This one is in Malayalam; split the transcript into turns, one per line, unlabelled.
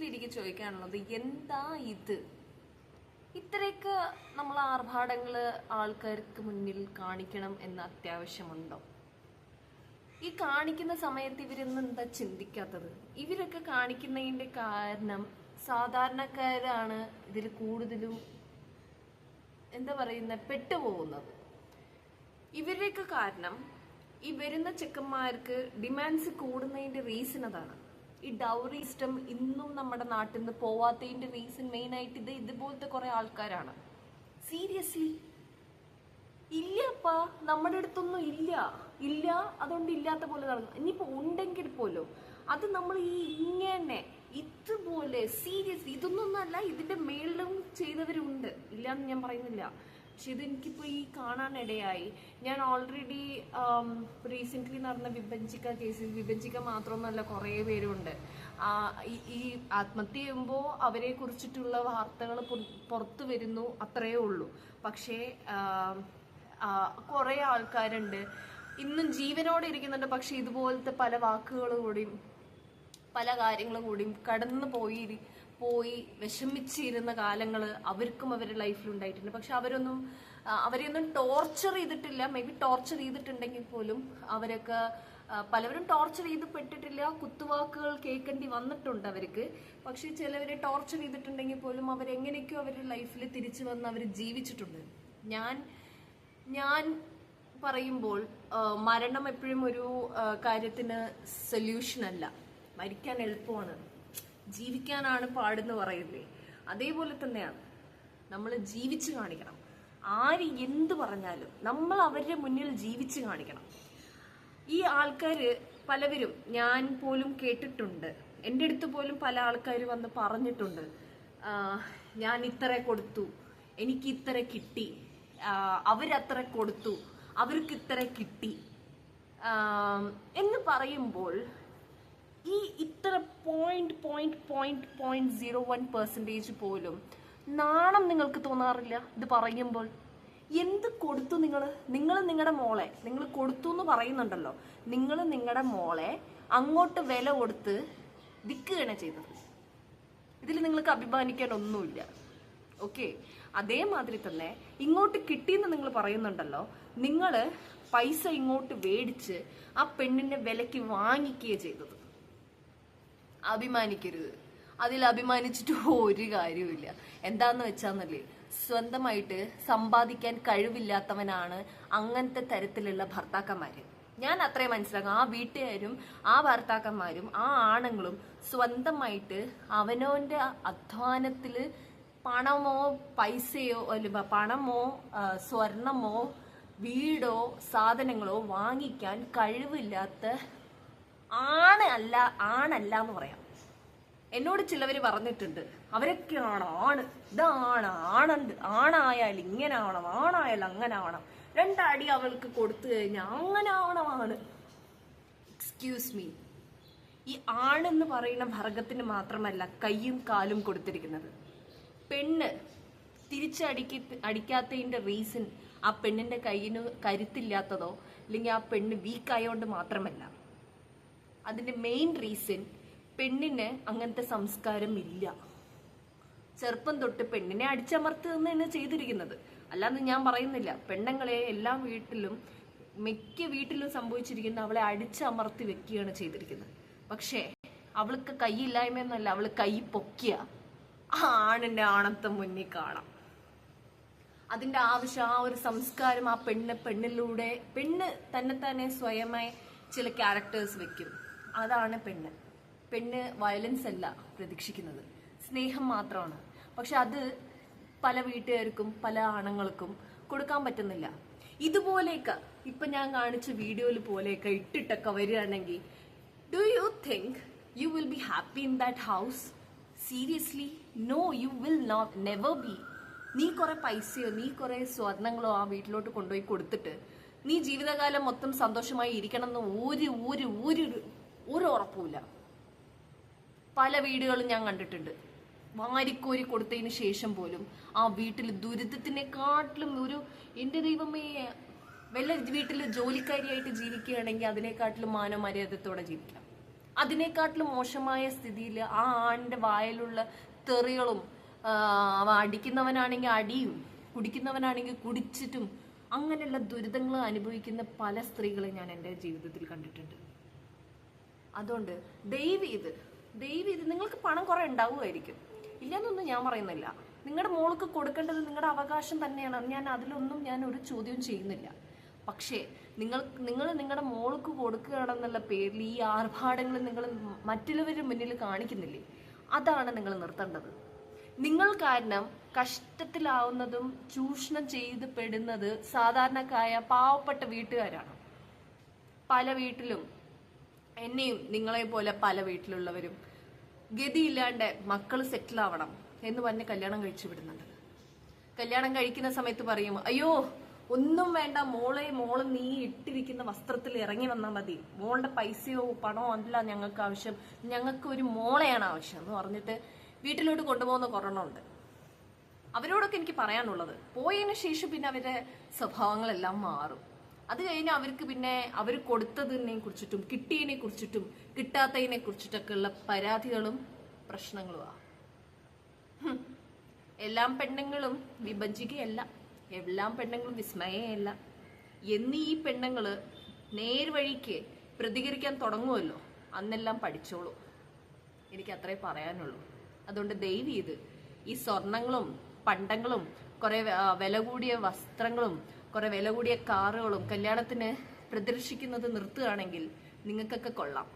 ബേസിക്കലി എനിക്ക് ചോദിക്കാനുള്ളത്, എന്താ ഇത്? ഇത്രയൊക്കെ നമ്മൾ ആർഭാടങ്ങൾ ആൾക്കാർക്ക് മുന്നിൽ കാണിക്കണം എന്ന് അത്യാവശ്യമുണ്ടോ? ഈ കാണിക്കുന്ന സമയത്ത് ഇവരൊന്നും എന്താ ചിന്തിക്കാത്തത്? ഇവരൊക്കെ കാണിക്കുന്നതിന്റെ കാരണം സാധാരണക്കാരാണ് ഇതിൽ കൂടുതലും എന്താ പറയുന്ന പെട്ടുപോകുന്നത്. ഇവരുടെയൊക്കെ കാരണം ഈ വരുന്ന ചെക്കന്മാർക്ക് ഡിമാൻഡ്സ് കൂടുന്നതിന്റെ റീസൺ അതാണ്. ഈ ഡൗറി സിസ്റ്റം ഇന്നും നമ്മുടെ നാട്ടിൽ നിന്ന് പോവാത്തതിന്റെ റീസൺ മെയിൻ ആയിട്ട് ഇതുപോലത്തെ കുറെ ആൾക്കാരാണ്. സീരിയസ്ലി ഇല്ലപ്പാ, നമ്മുടെ അടുത്തൊന്നും ഇല്ല, അതുകൊണ്ട് ഇല്ലാത്ത പോലെ നടക്കും. ഇനിയിപ്പോ ഉണ്ടെങ്കിൽ പോലും അത് നമ്മൾ ഇങ്ങനെ ഇതുപോലെ സീരിയസ്ലി ഇതൊന്നും അല്ല, ഇതിന്റെ മേളിലും ചെയ്തവരുണ്ട്, ഇല്ലാന്ന് ഞാൻ പറയുന്നില്ല. പക്ഷെ ഇത് എനിക്കിപ്പോ ഈ കാണാനിടയായി. ഞാൻ ഓൾറെഡി റീസെന്റ് നടന്ന വിഭജിക്ക കേസിൽ, വിഭജിക്ക മാത്രമൊന്നുമല്ല കുറേ പേരുണ്ട് ഈ ആത്മഹത്യ ചെയ്യുമ്പോൾ അവരെ കുറിച്ചിട്ടുള്ള വാർത്തകൾ പുറത്തു വരുന്നു, അത്രയേ ഉള്ളൂ. പക്ഷേ കുറേ ആൾക്കാരുണ്ട് ഇന്നും ജീവനോടെ ഇരിക്കുന്നുണ്ട്, പക്ഷെ ഇതുപോലത്തെ പല വാക്കുകൾ കൂടിയും പല കാര്യങ്ങളും കൂടിയും കടന്നു പോയി വിഷമിച്ചിരുന്ന കാലങ്ങൾ അവർക്കും അവരുടെ ലൈഫിൽ ഉണ്ടായിട്ടുണ്ട്. പക്ഷെ അവരെയൊന്നും ടോർച്ചർ ചെയ്തിട്ടില്ല. മേ ബി ടോർച്ചർ ചെയ്തിട്ടുണ്ടെങ്കിൽ പോലും അവരൊക്കെ പലവരും ടോർച്ചർ ചെയ്ത് പെട്ടിട്ടില്ല, കുത്തുവാക്കുകൾ കേൾക്കേണ്ടി വന്നിട്ടുണ്ട് അവർക്ക്. പക്ഷെ ചിലവരെ ടോർച്ചർ ചെയ്തിട്ടുണ്ടെങ്കിൽ പോലും അവരെങ്ങനെയൊക്കെയോ അവരുടെ ലൈഫിൽ തിരിച്ചു വന്ന് അവർ ജീവിച്ചിട്ടുണ്ട്. ഞാൻ പറയുമ്പോൾ മരണം എപ്പോഴും ഒരു കാര്യത്തിന് സൊല്യൂഷൻ അല്ല. മരിക്കാൻ എളുപ്പമാണ്, ജീവിക്കാനാണ് പാടെന്ന് പറയുന്നത്. അതേപോലെ തന്നെയാണ് നമ്മൾ ജീവിച്ചു കാണിക്കണം. ആര് എന്ത് പറഞ്ഞാലും നമ്മൾ അവരുടെ മുന്നിൽ ജീവിച്ചു കാണിക്കണം. ഈ ആൾക്കാര് പലവരും, ഞാൻ പോലും കേട്ടിട്ടുണ്ട്, എൻ്റെ അടുത്ത് പോലും പല ആൾക്കാർ വന്ന് പറഞ്ഞിട്ടുണ്ട്, ഞാൻ ഇത്ര കൊടുത്തു, എനിക്ക് ഇത്ര കിട്ടി, അവരത്ര കൊടുത്തു, അവർക്ക് ഇത്ര കിട്ടി എന്ന് പറയുമ്പോൾ ഈ ഇത്ര 0.01% പോലും നാണം നിങ്ങൾക്ക് തോന്നാറില്ല ഇത് പറയുമ്പോൾ? എന്ത് കൊടുത്തു നിങ്ങൾ നിങ്ങളുടെ മോളെ നിങ്ങൾ കൊടുത്തു എന്ന് പറയുന്നുണ്ടല്ലോ, നിങ്ങൾ നിങ്ങളുടെ മോളെ അങ്ങോട്ട് വില കൊടുത്ത് വിൽക്കുകയാണ് ചെയ്തത്. ഇതിൽ നിങ്ങൾക്ക് അഭിമാനിക്കാൻ ഒന്നുമില്ല. ഓക്കെ, അതേമാതിരി തന്നെ ഇങ്ങോട്ട് കിട്ടിയെന്ന് നിങ്ങൾ പറയുന്നുണ്ടല്ലോ, നിങ്ങൾ പൈസ ഇങ്ങോട്ട് മേടിച്ച് ആ പെണ്ണിന്റെ വിലക്ക് വാങ്ങിക്കുകയാണ് ചെയ്തത്. അഭിമാനിക്കരുത്, അതിൽ അഭിമാനിച്ചിട്ട് ഒരു കാര്യവുമില്ല. എന്താന്ന് വെച്ചാന്നല്ലേ, സ്വന്തമായിട്ട് സമ്പാദിക്കാൻ കഴിവില്ലാത്തവനാണ് അങ്ങനത്തെ തരത്തിലുള്ള ഭർത്താക്കന്മാര്. ഞാൻ അത്രയും മനസ്സിലാക്കും. ആ വീട്ടുകാരും ആ ഭർത്താക്കന്മാരും ആ ആണുങ്ങളും സ്വന്തമായിട്ട് അവനവന്റെ അധ്വാനത്തില് പണമോ പൈസയോ അല്ല പണമോ സ്വർണമോ വീടോ സാധനങ്ങളോ വാങ്ങിക്കാൻ കഴിവില്ലാത്ത ആണല്ല എന്ന് പറയാം. എന്നോട് ചിലവര് പറഞ്ഞിട്ടുണ്ട്, അവരൊക്കെയാണ് ആണായാൽ ഇങ്ങനെ ആവണം, ആണായാൽ അങ്ങനെ ആവണം, രണ്ടടി അവൾക്ക് കൊടുത്തു കഴിഞ്ഞാൽ അങ്ങനെ ആവണമാണ്. എക്സ്ക്യൂസ് മീ, ഈ ആണെന്ന് പറയുന്ന വർഗത്തിന് മാത്രമല്ല കയ്യും കാലും കൊടുത്തിരിക്കുന്നത്. പെണ്ണ് അടിക്കാത്തതിന്റെ റീസൺ ആ പെണ്ണിന്റെ കയ്യിന് കരുത്തില്ലാത്തതോ അല്ലെങ്കിൽ ആ പെണ്ണ് വീക്കായോണ്ട് മാത്രമല്ല. അതിന്റെ മെയിൻ റീസൺ പെണ്ണിന് അങ്ങനത്തെ സംസ്കാരം ഇല്ല. ചെറുപ്പം തൊട്ട് പെണ്ണിനെ അടിച്ചമർത്തുക തന്നെ ചെയ്തിരിക്കുന്നത്. അല്ലാന്ന് ഞാൻ പറയുന്നില്ല. പെണ്ണുങ്ങളെ എല്ലാ വീട്ടിലും മിക്ക വീട്ടിലും സംഭവിച്ചിരിക്കുന്ന അവളെ അടിച്ചമർത്തി വെക്കുകയാണ് ചെയ്തിരിക്കുന്നത്. പക്ഷേ അവൾക്ക് കൈയില്ലായ്മയൊന്നുമല്ല, അവള് കൈ പൊക്കിയ ആണിന്റെ ആണത്തെ മുന്നിൽ കാണാം. അതിന്റെ ആവശ്യം, ആ ഒരു സംസ്കാരം ആ പെണ്ണിലൂടെ പെണ്ണ് തന്നെ സ്വയമായി ചില ക്യാരക്ടേഴ്സ് വെക്കും. അതാണ് പെണ്ണ് വയലൻസ് അല്ല പ്രതീക്ഷിക്കുന്നത്, സ്നേഹം മാത്രമാണ്. പക്ഷെ അത് പല വീട്ടുകാർക്കും പല ആണുങ്ങൾക്കും കൊടുക്കാൻ പറ്റുന്നില്ല. ഇതുപോലെയൊക്കെ ഇപ്പൊ ഞാൻ കാണിച്ച വീഡിയോയിൽ പോലെയൊക്കെ ഇട്ടിട്ടൊക്കെ വരികയാണെങ്കിൽ do you think you will be happy in that house? Seriously no, you will never be. നീ കുറെ പൈസയോ നീ കുറെ സ്വർണങ്ങളോ ആ വീട്ടിലോട്ട് കൊണ്ടുപോയി കൊടുത്തിട്ട് നീ ജീവിതകാലം മൊത്തം സന്തോഷമായി ഇരിക്കണം എന്ന് ഒരു ഉറപ്പുമില്ല. പല വീടുകളും ഞാൻ കണ്ടിട്ടുണ്ട്. വാരിക്കോരി കൊടുത്തതിന് ശേഷം പോലും ആ വീട്ടിൽ ദുരിതത്തിനെക്കാട്ടിലും എന്റെ ദൈവമേ, വല്ല വീട്ടിൽ ജോലിക്കാരിയായിട്ട് ജീവിക്കുകയാണെങ്കിൽ അതിനെക്കാട്ടിലും മാനമര്യാദത്തോടെ ജീവിക്കാം. അതിനേക്കാട്ടിലും മോശമായ സ്ഥിതിയിൽ ആ ആണിന്റെ വായിലുള്ള തെറികളും, അടിക്കുന്നവനാണെങ്കിൽ അടിയും, കുടിക്കുന്നവനാണെങ്കിൽ കുടിച്ചിട്ടും അങ്ങനെയുള്ള ദുരിതങ്ങൾ അനുഭവിക്കുന്ന പല സ്ത്രീകളെ ഞാൻ എൻ്റെ ജീവിതത്തിൽ കണ്ടിട്ടുണ്ട്. അതുകൊണ്ട് ദയവ് ചെയ്ത് നിങ്ങൾക്ക് പണം കുറെ ഉണ്ടാവുമായിരിക്കും, ഇല്ലെന്നൊന്നും ഞാൻ പറയുന്നില്ല. നിങ്ങളുടെ മോൾക്ക് കൊടുക്കേണ്ടത് നിങ്ങളുടെ അവകാശം തന്നെയാണ്. ഞാൻ ഒരു ചോദ്യവും ചെയ്യുന്നില്ല. പക്ഷേ നിങ്ങൾ നിങ്ങളുടെ മോൾക്ക് കൊടുക്കുകയാണെന്നുള്ള പേരിൽ ഈ ആർഭാടങ്ങൾ നിങ്ങൾ മറ്റുള്ളവരുടെ മുന്നിൽ കാണിക്കുന്നില്ലേ? അതാണ് നിങ്ങൾ നിർത്തേണ്ടത്. നിങ്ങൾ കാരണം കഷ്ടത്തിലാവുന്നതും ചൂഷണം ചെയ്ത് പെടുന്നത് സാധാരണക്കായ പാവപ്പെട്ട വീട്ടുകാരാണ്. പല വീട്ടിലും, എന്നെയും നിങ്ങളെ പോലെ പല വീട്ടിലുള്ളവരും ഗതിയില്ലാണ്ട് മക്കൾ സെറ്റിൽ ആവണം എന്ന് പറഞ്ഞ് കല്യാണം കഴിച്ചു വിടുന്നുണ്ട്. കല്യാണം കഴിക്കുന്ന സമയത്ത് പറയും, അയ്യോ ഒന്നും വേണ്ട മോള് നീ ഇട്ടിരിക്കുന്ന വസ്ത്രത്തിൽ ഇറങ്ങി വന്നാൽ മതി, മോളുടെ പൈസയോ പണമോ അല്ല ഞങ്ങൾക്ക് ആവശ്യം, ഞങ്ങൾക്ക് ഒരു മോളെയാണ് ആവശ്യം എന്ന് പറഞ്ഞിട്ട് വീട്ടിലോട്ട് കൊണ്ടുപോകുന്ന കൊറോണുണ്ട്. അവരോടൊക്കെ എനിക്ക് പറയാനുള്ളത്, പോയതിനു ശേഷം പിന്നെ അവരുടെ സ്വഭാവങ്ങളെല്ലാം മാറും. അത് കഴിഞ്ഞ് അവർക്ക് പിന്നെ അവർ കൊടുത്തതിനെ കുറിച്ചിട്ടും കിട്ടിയതിനെ കുറിച്ചിട്ടും കിട്ടാത്തതിനെ കുറിച്ചിട്ടൊക്കെ ഉള്ള പരാതികളും പ്രശ്നങ്ങളുമാണ്. എല്ലാം പെണ്ണുങ്ങളും വിഭജിക്കുകയല്ല, എല്ലാ പെണ്ണുങ്ങളും വിസ്മയല്ല. എന്നീ ഈ പെണ്ണുങ്ങള് നേർവഴിക്ക് പ്രതികരിക്കാൻ തുടങ്ങുമല്ലോ, അന്നെല്ലാം പഠിച്ചോളൂ. എനിക്ക് അത്രേ പറയാനുള്ളൂ. അതുകൊണ്ട് ദയവ് ചെയ്ത് ഈ സ്വർണങ്ങളും പണ്ടങ്ങളും കുറെ വില കൂടിയ വസ്ത്രങ്ങളും കുറെ വില കൂടിയ കാറുകളും കല്യാണത്തിന് പ്രദർശിക്കുന്നത് നിർത്തുകയാണെങ്കിൽ നിങ്ങൾക്കൊക്കെ കൊള്ളാം.